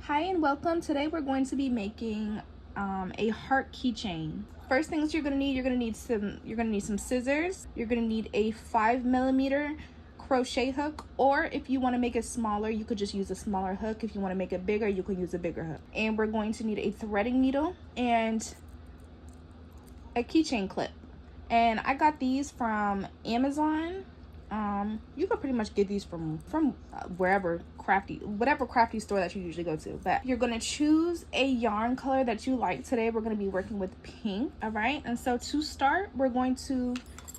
Hi and welcome. Today we're going to be making a heart keychain. First things you're gonna need some scissors. You're gonna need a 5mm crochet hook, or if you want to make it smaller, you could just use a smaller hook. If you want to make it bigger, you can use a bigger hook. And we're going to need a threading needle and a keychain clip. And I got these from Amazon. You could pretty much get these from whatever crafty store that you usually go to. But you're gonna choose a yarn color that you like. Today we're gonna be working with pink. All right, and so to start, we're going to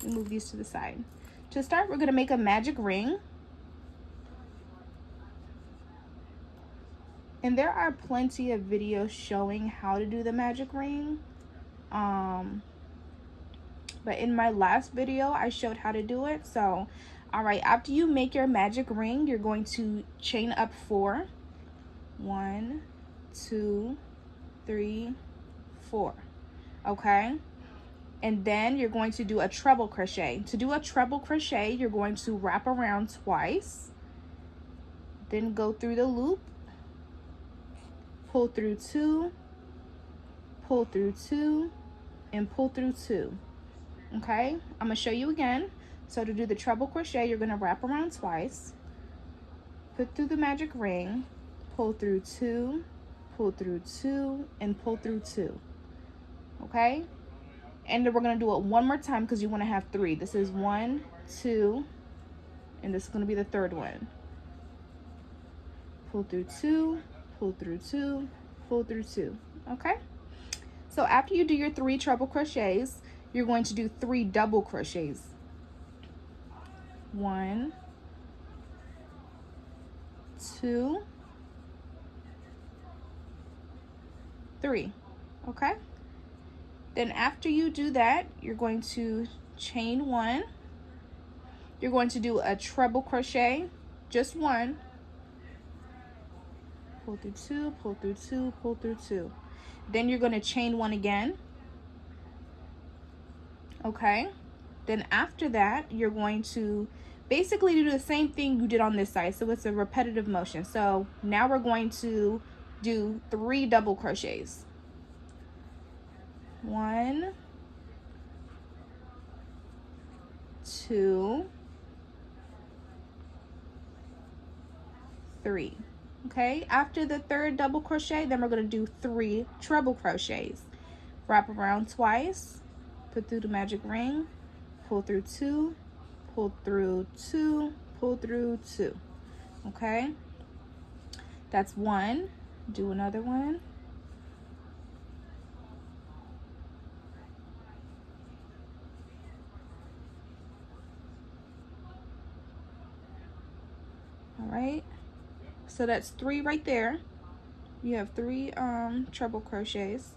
move these to the side. To start, we're gonna make a magic ring. And there are plenty of videos showing how to do the magic ring. But in my last video, I showed how to do it. So, all right, after you make your magic ring, you're going to chain up 4. 1, 2, 3, 4. Okay? And then you're going to do a treble crochet. To do a treble crochet, you're going to wrap around twice, then go through the loop, pull through 2, pull through 2, and pull through 2. Okay, I'm gonna show you again. So to do the treble crochet, you're gonna wrap around twice, put through the magic ring, pull through 2, pull through 2, and pull through 2. Okay, and then we're gonna do it one more time because you want to have 3. This is 1, 2, and this is gonna be the third one. Pull through 2, pull through 2, pull through 2. Okay, so after you do your 3 treble crochets, you're going to do 3 double crochets. 1, 2, 3. Okay, then after you do that, you're going to chain 1. You're going to do a treble crochet, just 1, pull through 2, pull through 2, pull through 2. Then you're going to chain 1 again. Okay, then after that, you're going to basically do the same thing you did on this side. So it's a repetitive motion. So now we're going to do 3 double crochets. 1, 2, 3. Okay, after the 3rd double crochet, then we're going to do 3 treble crochets. Wrap around twice, put through the magic ring, pull through 2, pull through 2, pull through 2. Okay, that's 1. Do another one. All right, so that's 3 right there. You have 3 treble crochets.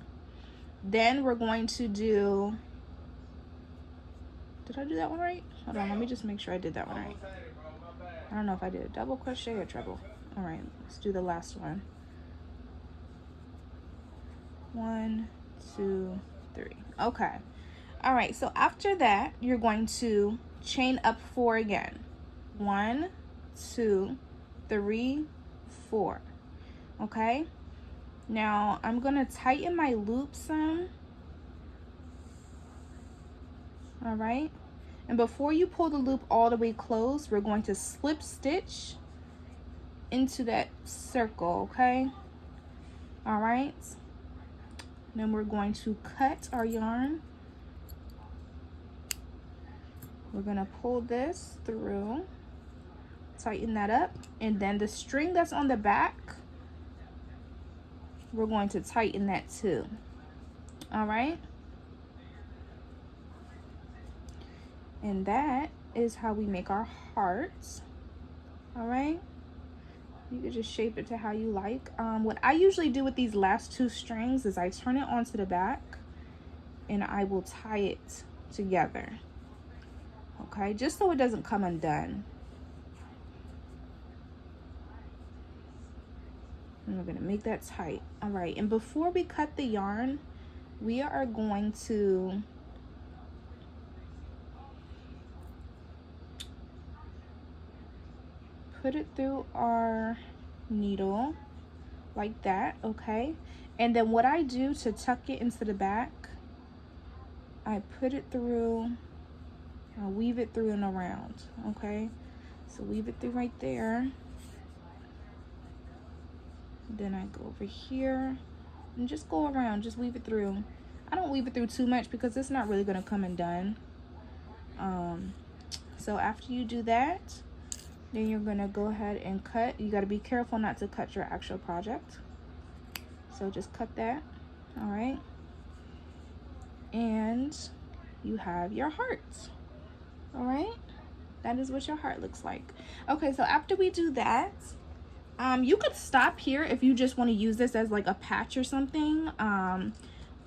Then we're going to do, did I do that one right? Hold on, let me just make sure I did that one right. I don't know if I did a double crochet or treble. All right, let's do the last one. 1, 2, 3. Okay. All right, so after that, you're going to chain up 4 again. 1, 2, 3, 4. Okay. Now I'm gonna tighten my loop some. All right. And before you pull the loop all the way closed, we're going to slip stitch into that circle, okay? All right. Then we're going to cut our yarn. We're gonna pull this through, tighten that up, and then the string that's on the back, we're going to tighten that too. All right. And that is how we make our hearts. All right, you can just shape it to how you like. What I usually do with these last 2 strings is I turn it onto the back and I will tie it together, okay, just so it doesn't come undone. And we're gonna make that tight. All right, and before we cut the yarn, we are going to put it through our needle like that, okay? And then what I do to tuck it into the back, I put it through, I'll weave it through and around, okay? So weave it through right there. Then I go over here and just go around, just weave it through. I don't weave it through too much because it's not really gonna come undone. So after you do that, then you're gonna go ahead and cut. You gotta be careful not to cut your actual project. So just cut that, all right? And you have your heart, all right? That is what your heart looks like. Okay, so after we do that, you could stop here if you just wanna use this as like a patch or something.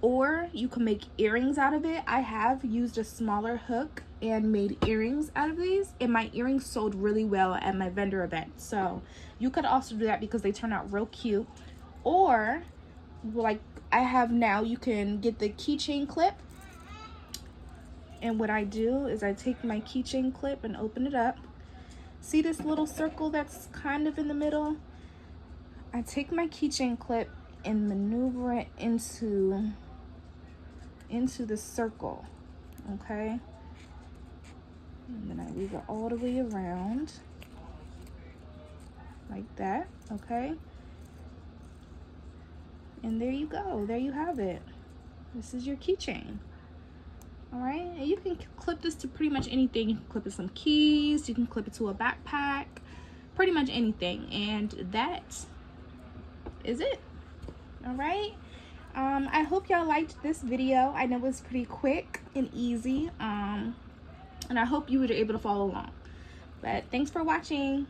Or you can make earrings out of it. I have used a smaller hook and made earrings out of these, and my earrings sold really well at my vendor event. So you could also do that because they turn out real cute. Or like I have now, you can get the keychain clip. And what I do is I take my keychain clip and open it up. See this little circle that's kind of in the middle? I take my keychain clip and maneuver it into the circle, okay? And then I weave it all the way around like that, okay? And there you go, there you have it. This is your keychain, all right? And you can clip this to pretty much anything. You can clip it to some keys, you can clip it to a backpack, pretty much anything. And that is it, all right? I hope y'all liked this video. I know it was pretty quick and easy, and I hope you were able to follow along. But thanks for watching.